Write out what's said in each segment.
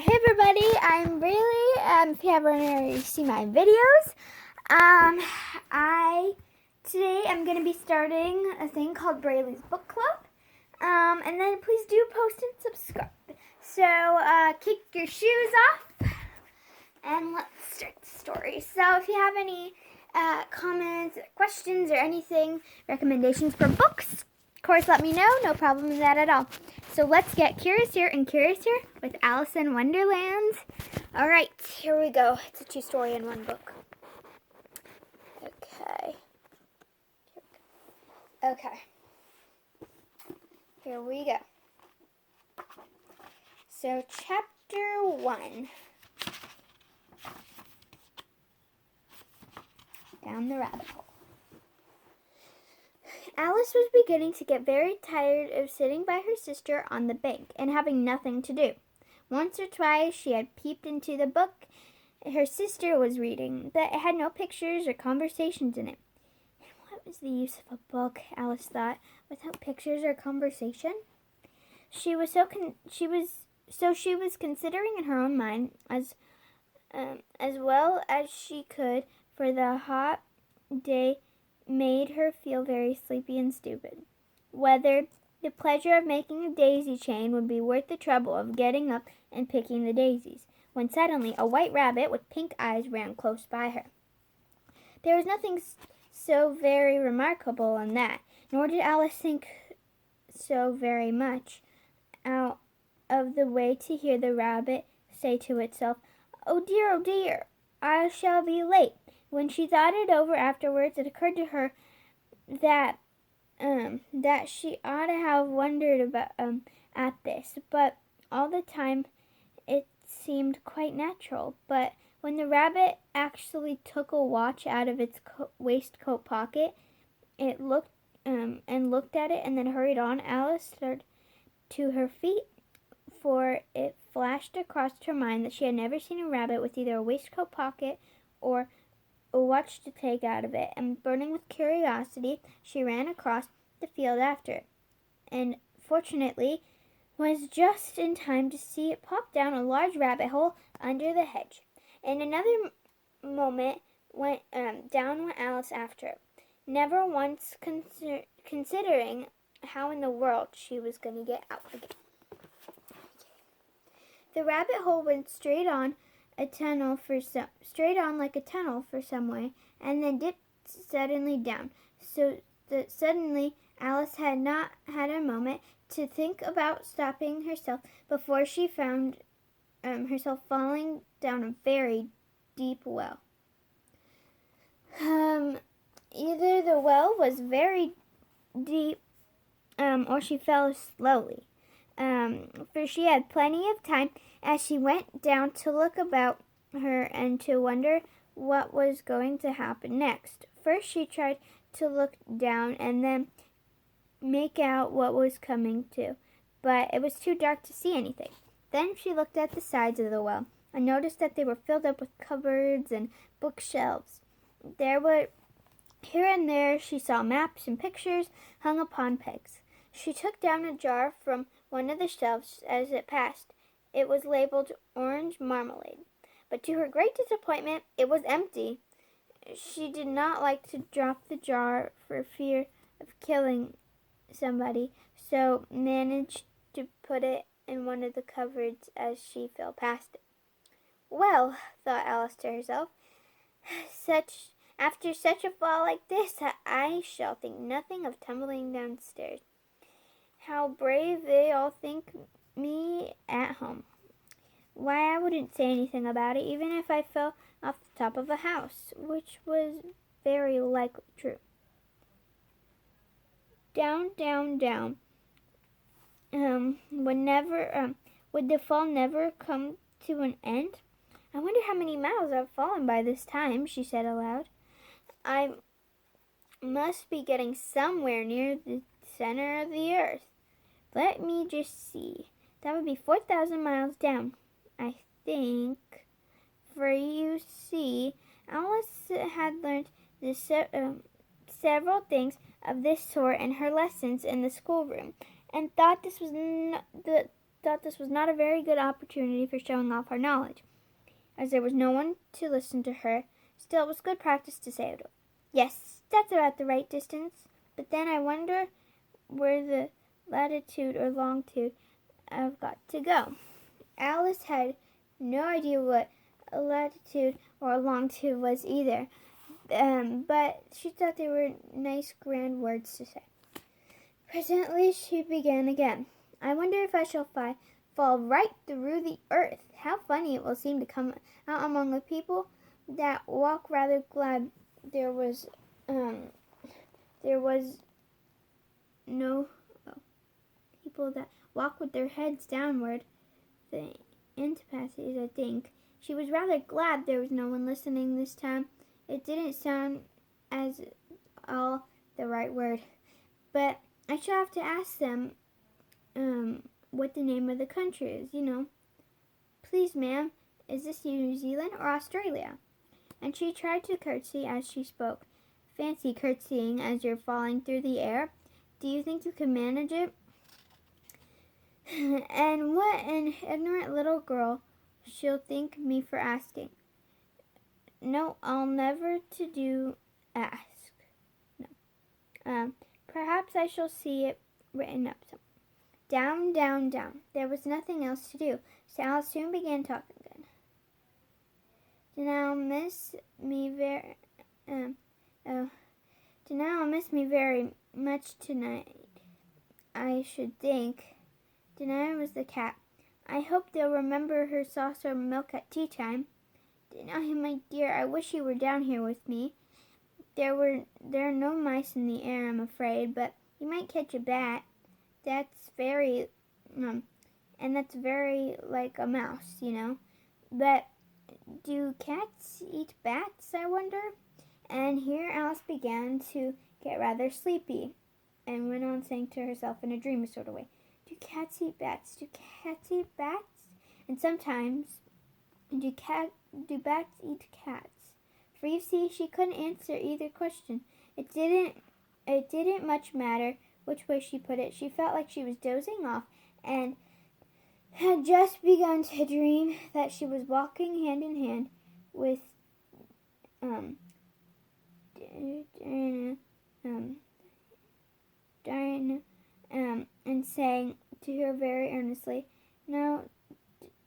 Hey everybody, I'm Brayley. If you haven't already seen my videos, today I'm going to be starting a thing called Brayley's Book Club. And then please do post and subscribe. So, kick your shoes off and let's start the story. So, if you have any comments, questions, or anything, recommendations for books, of course, let me know. No problem with that at all. So let's get curious here with Alice in Wonderland. All right, here we go. It's a 2-story in one book. Okay. Here we go. So chapter 1. Down the rabbit hole. Alice was beginning to get very tired of sitting by her sister on the bank and having nothing to do. Once or twice she had peeped into the book her sister was reading, but it had no pictures or conversations in it. What was the use of a book, Alice thought, without pictures or conversation? She was considering in her own mind as well as she could, for the hot day made her feel very sleepy and stupid. Whether the pleasure of making a daisy chain would be worth the trouble of getting up and picking the daisies, when suddenly a white rabbit with pink eyes ran close by her. There was nothing so very remarkable in that, nor did Alice think so very much out of the way to hear the rabbit say to itself, oh dear, I shall be late." When she thought it over afterwards, it occurred to her that she ought to have wondered about at this, but all the time it seemed quite natural. But when the rabbit actually took a watch out of its waistcoat pocket, it looked at it and then hurried on. Alice started to her feet, for it flashed across her mind that she had never seen a rabbit with either a waistcoat pocket or a watch to take out of it, and burning with curiosity, she ran across the field after it, and fortunately was just in time to see it pop down a large rabbit hole under the hedge. In another moment down went Alice after it, never once considering how in the world she was going to get out again. The rabbit hole went straight on like a tunnel for some way, and then dipped suddenly down, so that suddenly Alice had not had a moment to think about stopping herself before she found herself falling down a very deep well. Either the well was very deep, or she fell slowly, for she had plenty of time as she went down to look about her and to wonder what was going to happen next. First she tried to look down and then make out what was coming to, but it was too dark to see anything. Then she looked at the sides of the well and noticed that they were filled up with cupboards and bookshelves. There were here and there she saw maps and pictures hung upon pegs. She took down a jar from one of the shelves as it passed. It was labeled orange marmalade, but to her great disappointment, it was empty. She did not like to drop the jar for fear of killing somebody, so managed to put it in one of the cupboards as she fell past it. Well, thought Alice to herself, after such a fall like this, I shall think nothing of tumbling downstairs. How brave they all think me at home. Why, I wouldn't say anything about it, even if I fell off the top of a house, which was very likely true. Down. Would the fall never come to an end? I wonder how many miles I've fallen by this time, she said aloud. I must be getting somewhere near the center of the earth. Let me just see. That would be 4,000 miles down, I think. For you see, Alice had learned several things of this sort in her lessons in the schoolroom, and thought this was thought this was not a very good opportunity for showing off her knowledge, as there was no one to listen to her. Still, it was good practice to say it. Yes, that's about the right distance, but then I wonder where the latitude or longitude I've got to go. Alice had no idea what a latitude or a longitude was either, but she thought they were nice, grand words to say. Presently she began again. I wonder if I shall fall right through the earth. How funny it will seem to come out among the people that walk. Rather glad there was no people that walk with their heads downward. The antipathies, I think. She was rather glad there was no one listening this time. It didn't sound as all the right word, but I shall have to ask them what the name of the country is, you know. Please, ma'am, is this New Zealand or Australia? And she tried to curtsy as she spoke. Fancy curtsying as you're falling through the air. Do you think you can manage it? And what an ignorant little girl she'll think me for asking. No, I'll never to do ask. No. Perhaps I shall see it written up somewhere. Down, down, down. There was nothing else to do, so Alice soon began talking again. Now miss me very much tonight, I should think. Denai was the cat. I hope they'll remember her saucer of milk at tea time. Denai, my dear, I wish you were down here with me. There are no mice in the air, I'm afraid, but you might catch a bat. That's very like a mouse, you know. But do cats eat bats, I wonder? And here Alice began to get rather sleepy, and went on saying to herself in a dreamy sort of way, do cats eat bats? Do cats eat bats? And sometimes, do bats eat cats? For you see, she couldn't answer either question. It didn't much matter which way she put it. She felt like she was dozing off, and had just begun to dream that she was walking hand in hand with Diana, and saying to her very earnestly, "Now,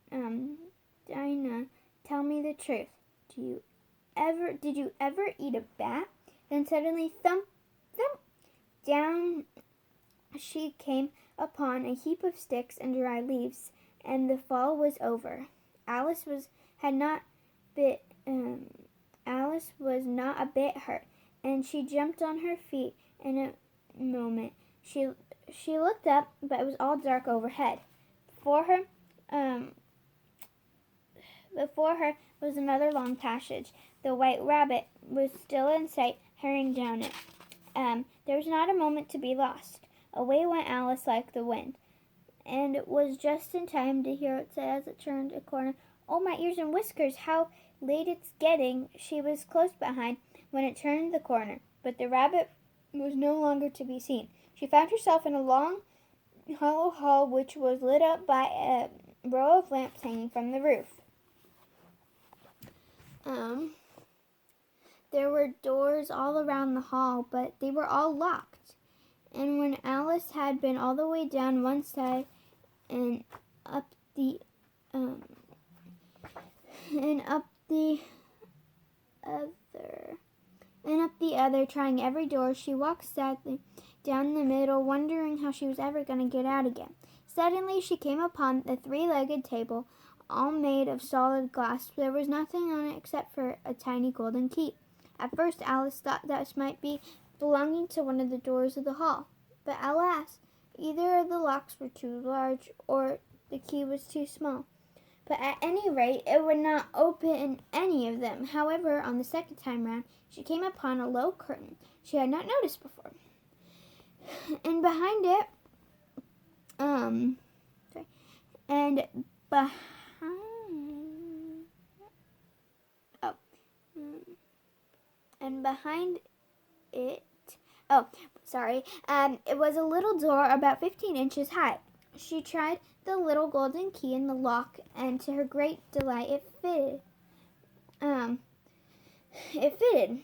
Dinah, tell me the truth. Did you ever eat a bat?" Then suddenly, thump, thump, down she came upon a heap of sticks and dry leaves, and the fall was over. Alice was not a bit hurt, and she jumped on her feet in a moment. She looked up, but it was all dark overhead. Before her was another long passage. The white rabbit was still in sight, hurrying down it. There was not a moment to be lost. Away went Alice like the wind, and it was just in time to hear it say as it turned a corner, "Oh, my ears and whiskers, how late it's getting." She was close behind when it turned the corner, but the rabbit was no longer to be seen. She found herself in a long, hollow hall which was lit up by a row of lamps hanging from the roof. There were doors all around the hall, but they were all locked. And when Alice had been all the way down one side and up the other, trying every door, she walked sadly down the middle, wondering how she was ever going to get out again. Suddenly she came upon the three-legged table, all made of solid glass. There was nothing on it except for a tiny golden key. At first Alice thought this might be belonging to one of the doors of the hall. But alas, either of the locks were too large or the key was too small. But at any rate, it would not open any of them. However, on the second time round, she came upon a low curtain she had not noticed before. And behind it, it was a little door about 15 inches high. She tried the little golden key in the lock, and to her great delight, it fitted. It fitted.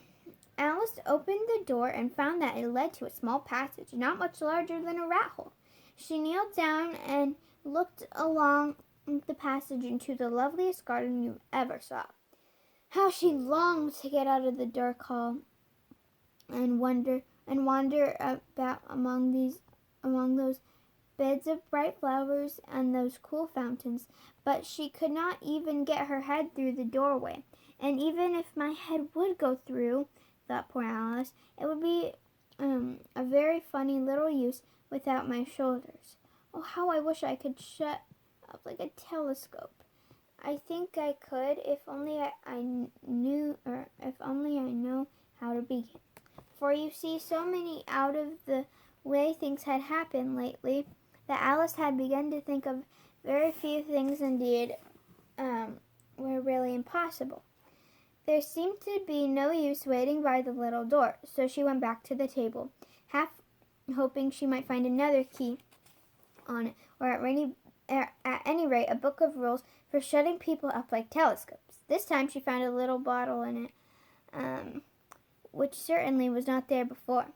Alice opened the door and found that it led to a small passage, not much larger than a rat hole. She kneeled down and looked along the passage into the loveliest garden you ever saw. How she longed to get out of the dark hall and wander about among those beds of bright flowers and those cool fountains, but she could not even get her head through the doorway. And even if my head would go through, thought poor Alice, it would be a very funny little use without my shoulders. Oh, how I wish I could shut up like a telescope. I think I could if only I knew, or if only I know how to begin. For you see, so many out of the way things had happened lately that Alice had begun to think of very few things indeed were really impossible. There seemed to be no use waiting by the little door, so she went back to the table, half hoping she might find another key on it, or at any rate a book of rules for shutting people up like telescopes. This time she found a little bottle in it, which certainly was not there before,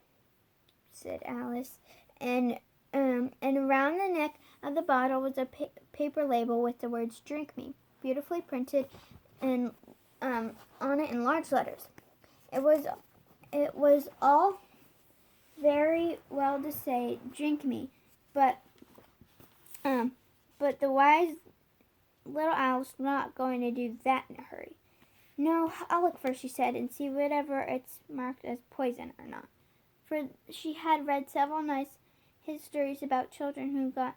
said Alice, and around the neck of the bottle was a paper label with the words "Drink Me," beautifully printed and on it in large letters. It was all very well to say "Drink me," but the wise little Alice was not going to do that in a hurry. No, I'll look first, she said, and see whatever it's marked as poison or not. For she had read several nice histories about children who got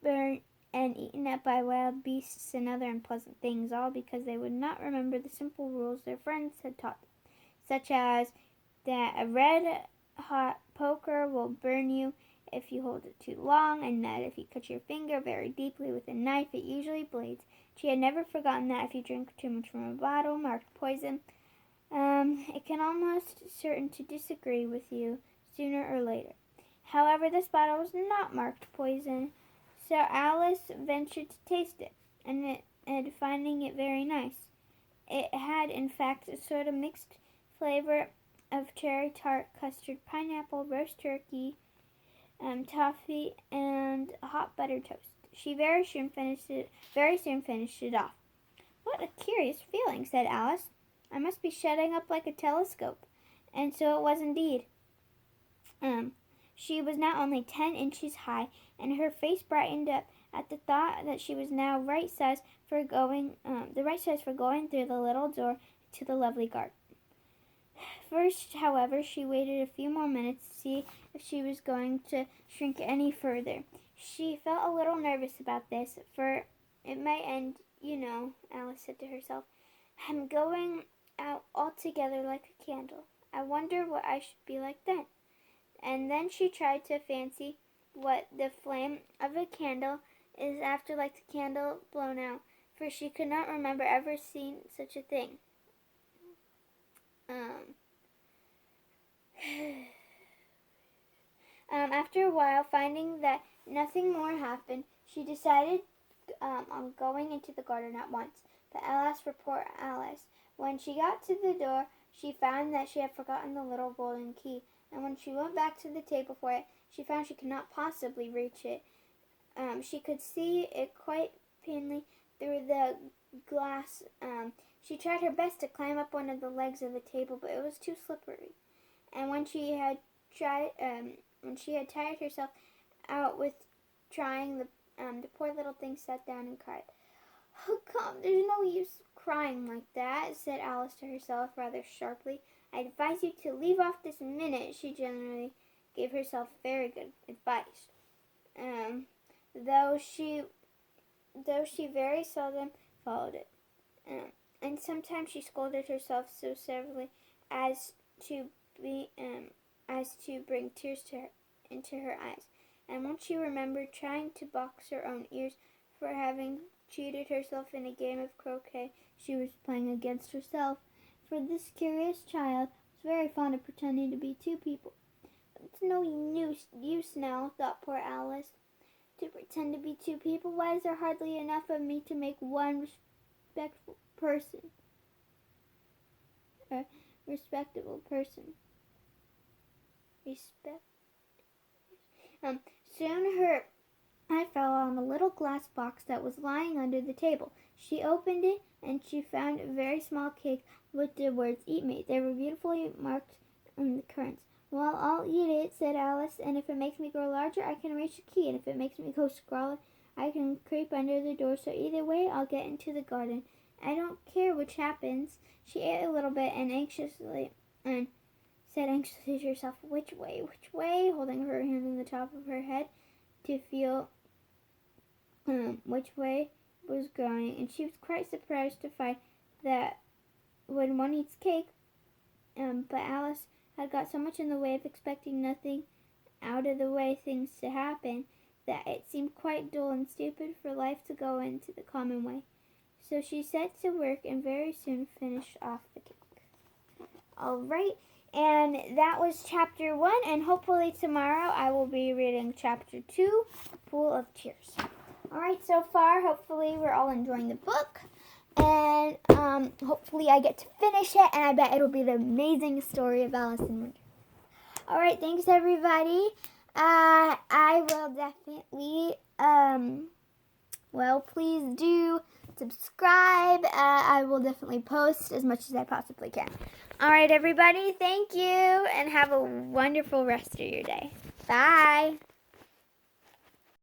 burned and eaten up by wild beasts and other unpleasant things, all because they would not remember the simple rules their friends had taught them, such as that a red-hot poker will burn you if you hold it too long, and that if you cut your finger very deeply with a knife, it usually bleeds. She had never forgotten that if you drink too much from a bottle marked poison, it can almost certain to disagree with you sooner or later. However, this bottle was not marked poison, so Alice ventured to taste it, and finding it very nice. It had, in fact, a sort of mixed flavor of cherry tart, custard, pineapple, roast turkey, toffee, and hot buttered toast. She very soon finished it off. What a curious feeling, said Alice. I must be shutting up like a telescope. And so it was indeed. She was now only 10 inches high, and her face brightened up at the thought that she was now the right size for going through the little door to the lovely garden. First, however, she waited a few more minutes to see if she was going to shrink any further. She felt a little nervous about this, for it might end, Alice said to herself. I'm going out altogether like a candle. I wonder what I should be like then. And then she tried to fancy what the flame of a candle is after like the candle blown out, for she could not remember ever seeing such a thing. After a while, finding that nothing more happened, she decided on going into the garden at once. But alas for poor Alice. When she got to the door, she found that she had forgotten the little golden key, and when she went back to the table for it, she found she could not possibly reach it. She could see it quite plainly through the glass. She tried her best to climb up one of the legs of the table, but it was too slippery. And when she had tired herself out with trying, the poor little thing sat down and cried. Oh, come, there's no use crying like that, said Alice to herself rather sharply. I advise you to leave off this minute. She generally gave herself very good advice, though she very seldom followed it. And sometimes she scolded herself so severely as to bring tears into her eyes. And once she remembered trying to box her own ears for having cheated herself in a game of croquet she was playing against herself. For this curious child was very fond of pretending to be two people. It's no use now, thought poor Alice. to pretend to be two people? Why is there hardly enough of me to make one respectable person? A respectable person. Soon her eye fell on a little glass box that was lying under the table. She opened it, and she found a very small cake with the words "Eat Me." They were beautifully marked on the currants. "Well, I'll eat it," said Alice, "and if it makes me grow larger, I can reach the key, and if it makes me go smaller, I can creep under the door, so either way, I'll get into the garden. I don't care which happens." She ate a little bit and said anxiously to herself, which way, holding her hand on the top of her head to feel which way was growing. And she was quite surprised to find that when one eats cake, but Alice had got so much in the way of expecting nothing out of the way things to happen that it seemed quite dull and stupid for life to go into the common way. So she set to work and very soon finished off the cake. All right, and that was chapter 1, and hopefully tomorrow I will be reading chapter 2, Pool of Tears. All right, so far, hopefully we're all enjoying the book, and hopefully I get to finish it, and I bet it'll be the amazing story of Alice in Wonderland. All right, thanks everybody. I will definitely, please do subscribe. I will definitely post as much as I possibly can. All right, everybody, thank you, and have a wonderful rest of your day. Bye.